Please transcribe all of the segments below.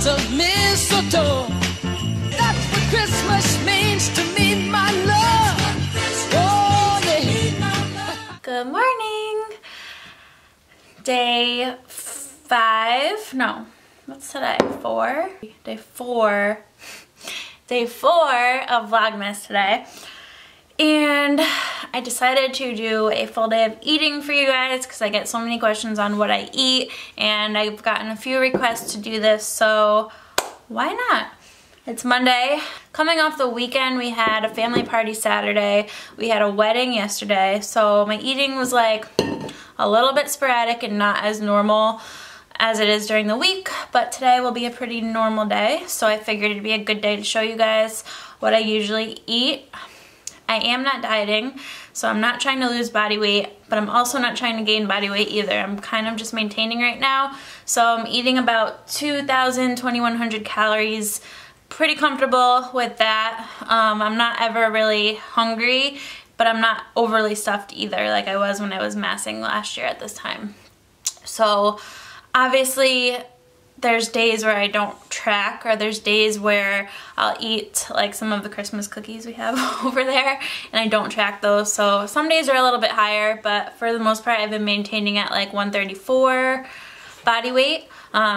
of mistletoe. That's what Christmas means to me, my love. Oh, yeah. Good morning. Day 5. No, what's today? 4? Day 4. Day 4 of Vlogmas today. And I decided to do a full day of eating for you guys because I get so many questions on what I eat, and I've gotten a few requests to do this, so why not? It's Monday. Coming off the weekend, we had a family party Saturday. We had a wedding yesterday, so my eating was like a little bit sporadic and not as normal as it is during the week, but today will be a pretty normal day, so I figured it'd be a good day to show you guys what I usually eat. I am not dieting, so I'm not trying to lose body weight, but I'm also not trying to gain body weight either. I'm kind of just maintaining right now, so I'm eating about 2,000, 2,100 calories. Pretty comfortable with that. I'm not ever really hungry, but I'm not overly stuffed either like I was when I was massing last year at this time. So obviously there's days where I don't track, or there's days where I'll eat like some of the Christmas cookies we have over there and I don't track those. So some days are a little bit higher, but for the most part I've been maintaining at like 134 body weight,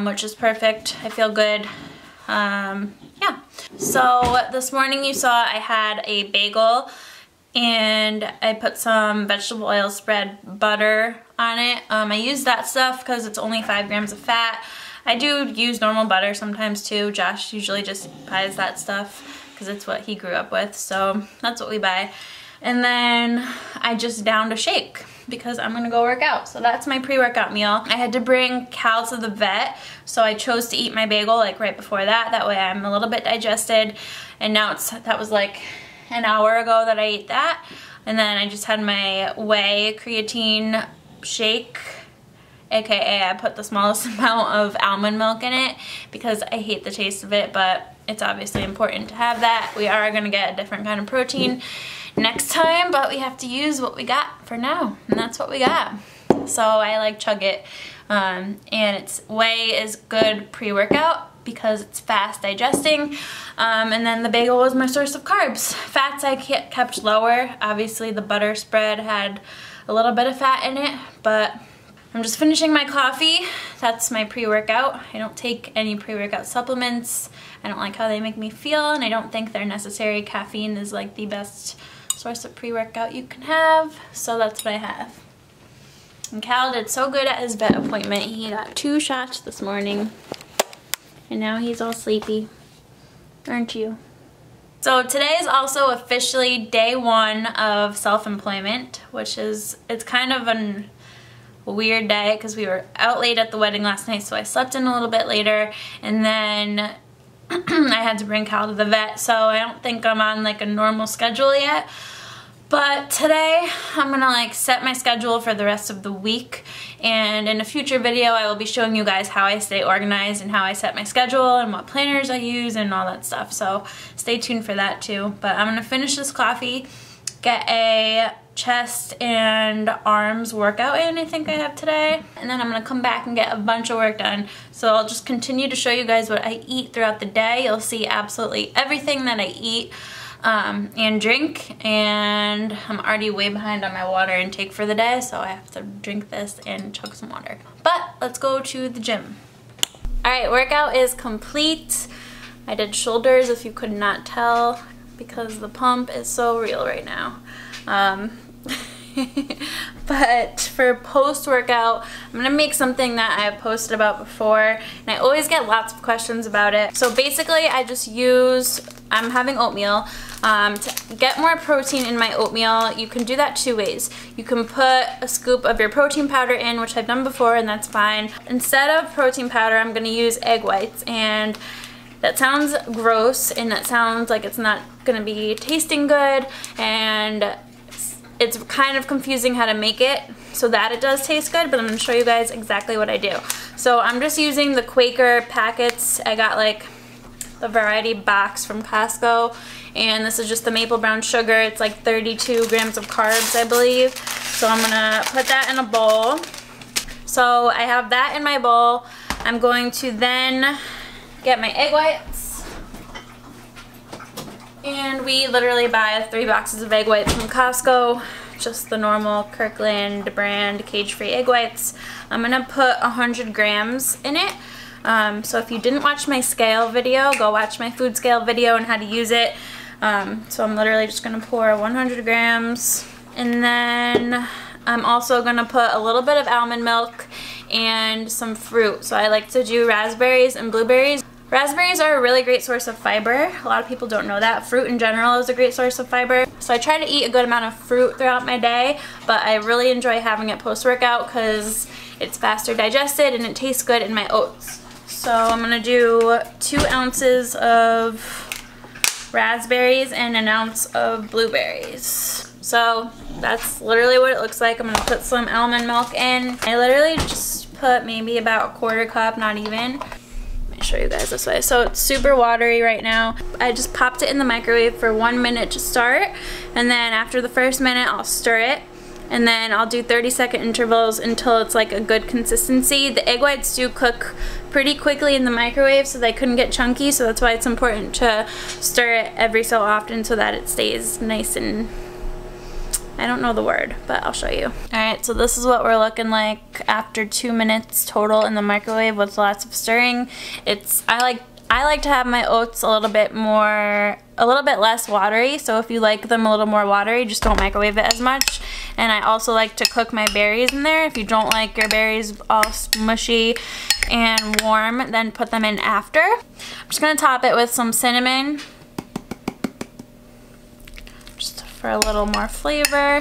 which is perfect. I feel good. Yeah. So this morning you saw I had a bagel and I put some vegetable oil spread butter on it. I use that stuff because it's only 5 grams of fat. I do use normal butter sometimes too. Josh usually just buys that stuff because it's what he grew up with, so that's what we buy. And then I just downed a shake because I'm gonna go work out. So that's my pre-workout meal. I had to bring Cal to the vet, so I chose to eat my bagel like right before that. That way I'm a little bit digested. And now that was like an hour ago that I ate that. And then I just had my whey creatine shake, aka I put the smallest amount of almond milk in it because I hate the taste of it, but it's obviously important to have that. We are gonna get a different kind of protein next time, but we have to use what we got for now, and that's what we got. So I like chug it, and whey is good pre-workout because it's fast digesting, and then the bagel was my source of carbs. Fats I kept lower. Obviously the butter spread had a little bit of fat in it, but I'm just finishing my coffee. That's my pre-workout. I don't take any pre-workout supplements. I don't like how they make me feel, and I don't think they're necessary. Caffeine is like the best source of pre-workout you can have, so that's what I have. And Cal did so good at his vet appointment. He got 2 shots this morning, and now he's all sleepy. Aren't you? So today is also officially day 1 of self-employment, which is, it's kind of a weird day because we were out late at the wedding last night, so I slept in a little bit later, and then I had to bring Cal to the vet, so I don't think I'm on like a normal schedule yet. But today I'm gonna like set my schedule for the rest of the week, and in a future video I will be showing you guys how I stay organized and how I set my schedule and what planners I use and all that stuff, so stay tuned for that too. But I'm gonna finish this coffee, get a chest and arms workout in, I think I have today, and then I'm gonna come back and get a bunch of work done. So I'll just continue to show you guys what I eat throughout the day. You'll see absolutely everything that I eat and drink, and I'm already way behind on my water intake for the day, so I have to drink this and chug some water. But let's go to the gym. Alright, workout is complete. I did shoulders, if you could not tell, because the pump is so real right now. But for post-workout, I'm gonna make something that I've posted about before, and I always get lots of questions about it. So basically I just use, I'm having oatmeal. To get more protein in my oatmeal, you can do that 2 ways. You can put a scoop of your protein powder in, which I've done before, and that's fine. Instead of protein powder, I'm gonna use egg whites, and that sounds gross, and that sounds like it's not gonna be tasting good, and it's kind of confusing how to make it so that it does taste good, but I'm gonna show you guys exactly what I do. So I'm just using the Quaker packets. I got like the variety box from Costco, and this is just the maple brown sugar. It's like 32 grams of carbs, I believe. So I'm gonna put that in a bowl. So I have that in my bowl. I'm going to then get my egg whites. And we literally buy 3 boxes of egg whites from Costco. Just the normal Kirkland brand cage-free egg whites. I'm gonna put 100 grams in it. So if you didn't watch my scale video, go watch my food scale video on how to use it. So I'm literally just gonna pour 100 grams. And then I'm also gonna put a little bit of almond milk and some fruit. So I like to do raspberries and blueberries. Raspberries are a really great source of fiber. A lot of people don't know that. Fruit in general is a great source of fiber. So I try to eat a good amount of fruit throughout my day, but I really enjoy having it post-workout because it's faster digested and it tastes good in my oats. So I'm gonna do 2 ounces of raspberries and an ounce of blueberries. So that's literally what it looks like. I'm gonna put some almond milk in. I literally just put maybe about a 1/4 cup, not even. Let me show you guys this way. So it's super watery right now. I just popped it in the microwave for 1 minute to start, and then after the first minute I'll stir it, and then I'll do 30-second intervals until it's like a good consistency. The egg whites do cook pretty quickly in the microwave, so they couldn't get chunky, so that's why it's important to stir it every so often so that it stays nice and, I don't know the word, but I'll show you. Alright, so this is what we're looking like after 2 minutes total in the microwave with lots of stirring. I like to have my oats a little bit less watery, so if you like them a little more watery, just don't microwave it as much. And I also like to cook my berries in there. If you don't like your berries all mushy and warm, then put them in after. I'm just gonna top it with some cinnamon, just for a little more flavor,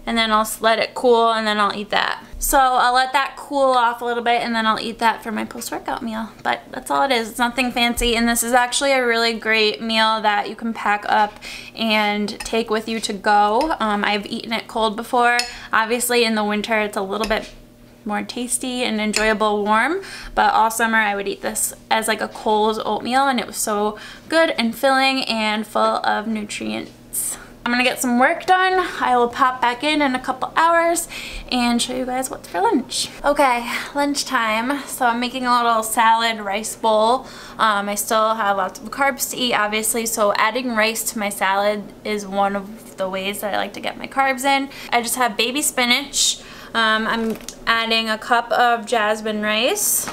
and then I'll let it cool and then I'll eat that. So I'll let that cool off a little bit and then I'll eat that for my post-workout meal. But that's all it is. It's nothing fancy, and this is actually a really great meal that you can pack up and take with you to go. I've eaten it cold before. Obviously in the winter it's a little bit more tasty and enjoyable warm, but all summer I would eat this as like a cold oatmeal, and it was so good and filling and full of nutrients. I'm gonna get some work done. I will pop back in a couple hours and show you guys what's for lunch. Okay, lunchtime. So I'm making a little salad rice bowl. I still have lots of carbs to eat, obviously, so adding rice to my salad is one of the ways that I like to get my carbs in. I just have baby spinach. I'm adding a cup of jasmine rice,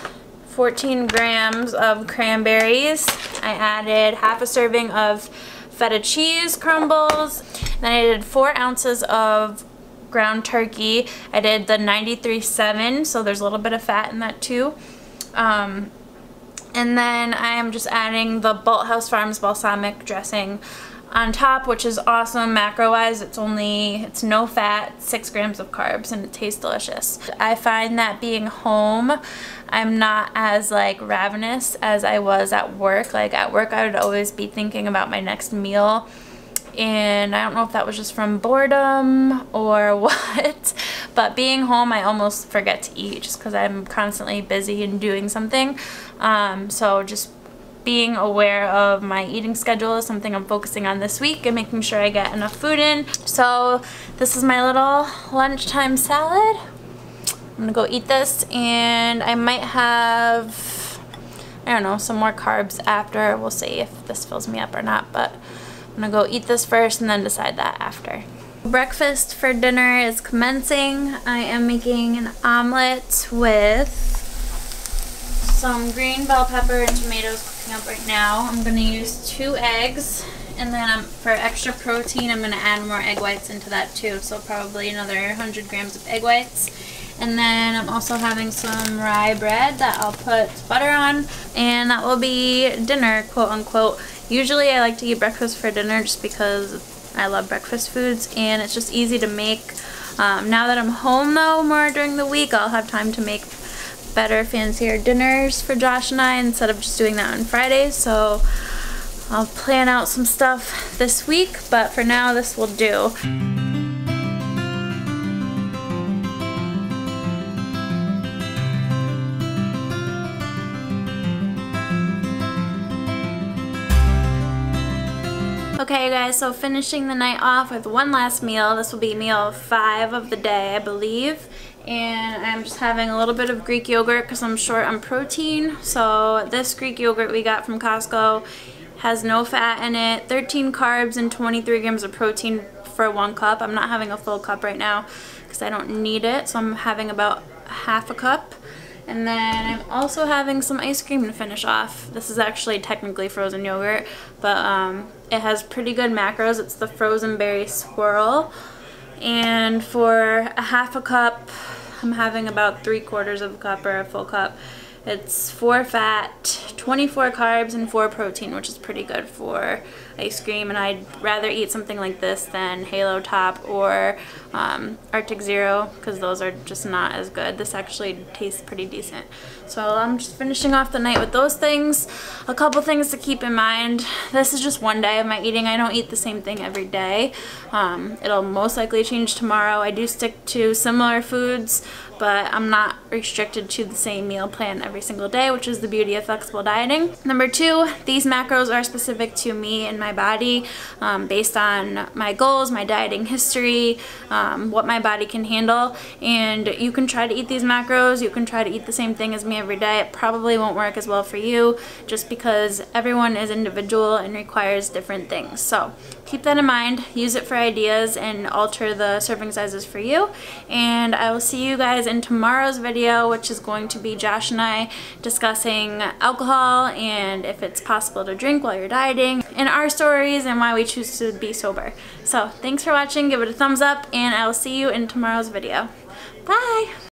14 grams of cranberries. I added half a serving of feta cheese crumbles. Then I did 4 ounces of ground turkey. I did the 93.7, so there's a little bit of fat in that too. And then I am just adding the Bolthouse Farms balsamic dressing on top, which is awesome macro-wise. It's no fat, 6 grams of carbs, and it tastes delicious. I find that being home, I'm not as like ravenous as I was at work. Like at work I would always be thinking about my next meal, and I don't know if that was just from boredom or what, but being home I almost forget to eat just because I'm constantly busy and doing something. So just being aware of my eating schedule is something I'm focusing on this week and making sure I get enough food in. So this is my little lunchtime salad. I'm gonna go eat this, and I might have, I don't know, some more carbs after. We'll see if this fills me up or not, but I'm gonna go eat this first and then decide that after. Breakfast for dinner is commencing. I am making an omelet with some green bell pepper and tomatoes cooking up right now. I'm gonna use 2 eggs, and then for extra protein I'm gonna add more egg whites into that too, so probably another 100 grams of egg whites. And then I'm also having some rye bread that I'll put butter on, and that will be dinner, quote unquote. Usually I like to eat breakfast for dinner just because I love breakfast foods and it's just easy to make. Now that I'm home though more during the week, I'll have time to make better, fancier dinners for Josh and I instead of just doing that on Fridays. So I'll plan out some stuff this week, but for now this will do. Okay guys, so finishing the night off with one last meal. This will be meal 5 of the day, I believe. And I'm just having a little bit of Greek yogurt because I'm short on protein. So this Greek yogurt we got from Costco has no fat in it, 13 carbs and 23 grams of protein for 1 cup. I'm not having a full cup right now because I don't need it, so I'm having about half a cup. And then I'm also having some ice cream to finish off. This is actually technically frozen yogurt, but it has pretty good macros. It's the frozen berry swirl. And for a half a cup, I'm having about 3/4 of a cup or a full cup. It's 4 fat, 24 carbs, and 4 protein, which is pretty good for ice cream. And I'd rather eat something like this than Halo Top or Arctic Zero, because those are just not as good. This actually tastes pretty decent. So I'm just finishing off the night with those things. A couple things to keep in mind. This is just one day of my eating. I don't eat the same thing every day. It'll most likely change tomorrow. I do stick to similar foods, but I'm not restricted to the same meal plan every single day, which is the beauty of flexible dieting. Number 2, these macros are specific to me and my body based on my goals, my dieting history, what my body can handle. And you can try to eat these macros, you can try to eat the same thing as me every day. It probably won't work as well for you just because everyone is individual and requires different things. So keep that in mind, use it for ideas, and alter the serving sizes for you. And I will see you guys in tomorrow's video, which is going to be Josh and I discussing alcohol and if it's possible to drink while you're dieting, and our stories and why we choose to be sober. So thanks for watching, give it a thumbs up, and I will see you in tomorrow's video. Bye!